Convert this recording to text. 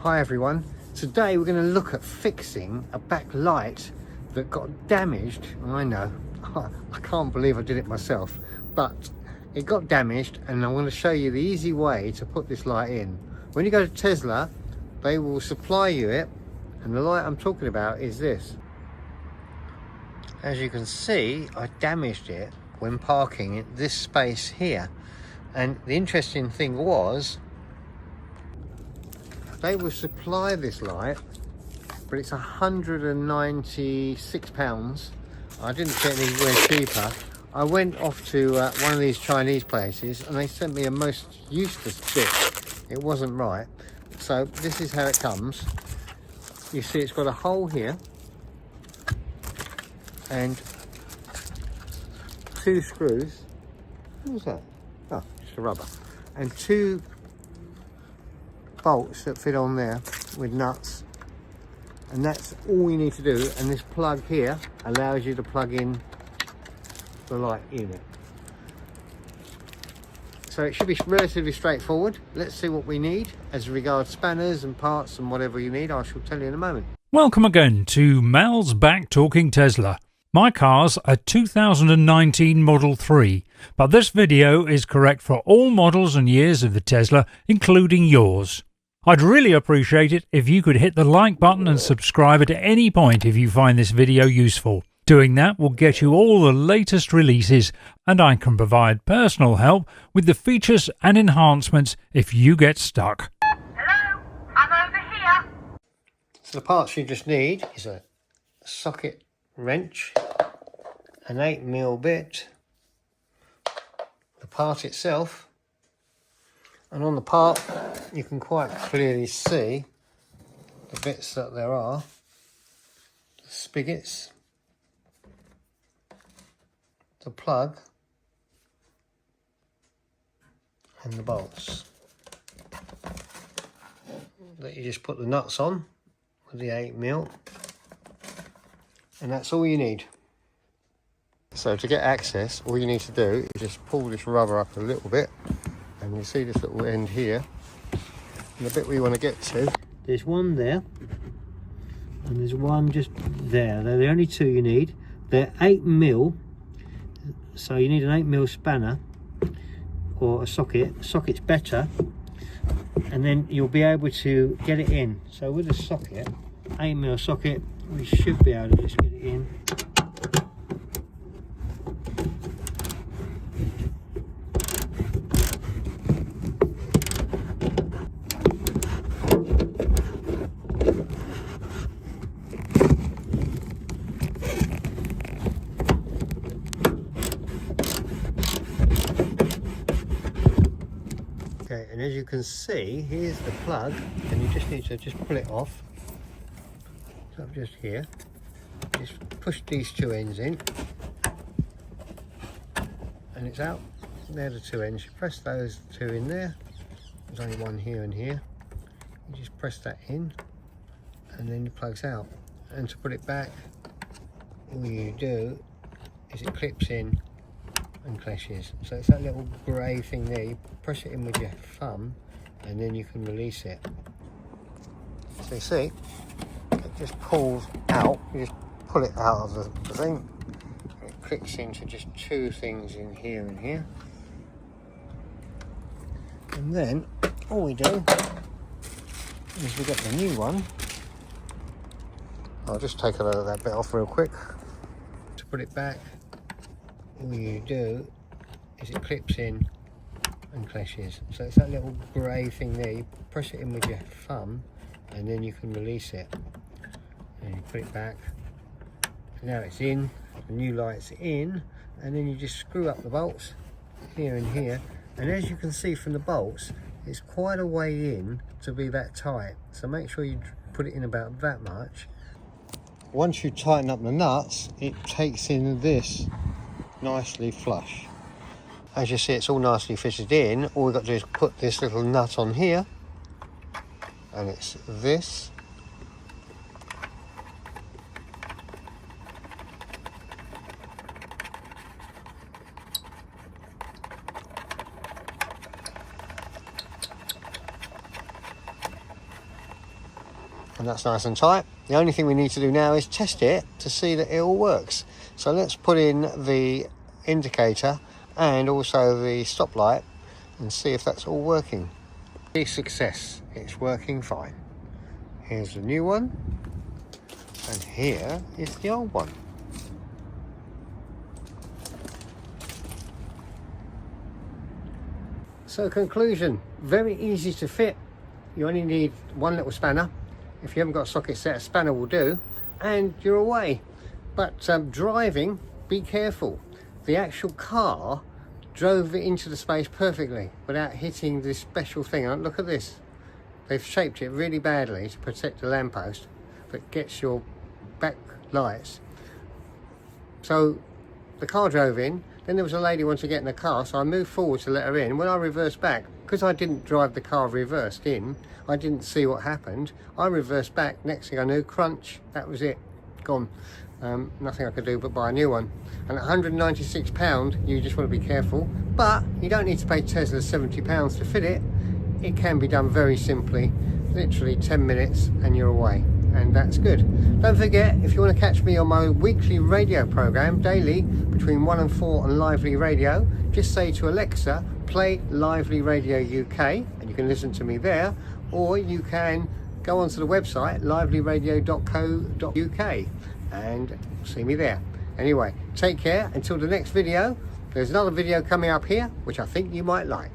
Hi everyone, today we're going to look at fixing a backlight that got damaged. I know, I can't believe I did it myself, but it got damaged and I'm going to show you the easy way to put this light in. When you go to Tesla, they will supply you it, and the light I'm talking about is this. As you can see, I damaged it when parking in this space here, and the interesting thing was they will supply this light, but it's £196. I didn't get anywhere cheaper. I went off to one of these Chinese places and they sent me a most useless bit. It wasn't right. So this is how it comes. You see it's got a hole here and 2 screws. What's that? Oh, just a rubber. And 2 bolts that fit on there with nuts, and that's all you need to do. And this plug here allows you to plug in the light in it, so it should be relatively straightforward. Let's see what we need as regards spanners and parts and whatever you need. I shall tell you in a moment. Welcome again to Mal's Back Talking Tesla. My car's a 2019 Model 3, but this video is correct for all models and years of the Tesla, including yours. I'd really appreciate it if you could hit the like button and subscribe at any point if you find this video useful. Doing that will get you all the latest releases, and I can provide personal help with the features and enhancements if you get stuck. Hello, I'm over here. So the parts you just need is a socket wrench, an 8mm bit, the part itself, and on the part you can quite clearly see the bits that there are: the spigots, the plug, and the bolts that you just put the nuts on with the 8mm, and that's all you need. So to get access, all you need to do is just pull this rubber up a little bit, and you see this little end here, and the bit we want to get to, there's one there and there's one just there. They're the only 2 you need. They're 8mm, so you need an 8mm spanner or a socket. Socket's better, and then you'll be able to get it in. So with a socket, 8mm socket, we should be able to just get it in. Okay, and as you can see, here's the plug, and you just need to just pull it off. So just here, just push these 2 ends in, and it's out. They're the 2 ends. You press those 2 in there. There's only one here and here. You just press that in, and then it plugs out. And to put it back, all you do is it clips in and clashes. So it's that little grey thing there. You press it in with your thumb, and then you can release it. So you see, it just pulls out. You just pull it out of the thing. It clicks into just 2 things in here and here. And then all we do is we get the new one. I'll just take that bit off real quick. To put it back, all you do is it clips in and clashes. So it's that little grey thing there. You press it in with your thumb, and then you can release it. And you put it back. Now it's in, the new light's in, and then you just screw up the bolts here and here. And as you can see from the bolts, it's quite a way in to be that tight. So make sure you put it in about that much. Once you tighten up the nuts, it takes in this nicely flush. As you see, it's all nicely fitted in. All we've got to do is put this little nut on here, and it's this. and that's nice and tight. The only thing we need to do now is test it to see that it all works. So let's put in the indicator and also the stoplight and see if that's all working. A success, it's working fine. Here's the new one, and here is the old one. So conclusion, very easy to fit. You only need one little spanner. If you haven't got a socket set, a spanner will do, and you're away. But driving, be careful. The actual car drove it into the space perfectly without hitting this special thing. And look at this. They've shaped it really badly to protect the lamppost, but gets your back lights. So the car drove in, then there was a lady who wanted to get in the car, so I moved forward to let her in. When I reversed back, because I didn't drive the car reversed in, I didn't see what happened. I reversed back, next thing I knew, crunch, that was it, gone. Nothing I could do but buy a new one. And at £196, you just want to be careful, but you don't need to pay Tesla £70 to fit it. It can be done very simply, literally 10 minutes and you're away, and that's good. Don't forget, if you want to catch me on my weekly radio program daily between 1 and 4 on Lively Radio, just say to Alexa, play Lively Radio UK, and you can listen to me there, or you can go onto the website livelyradio.co.uk and see me there. Anyway, take care until the next video. There's another video coming up here which I think you might like.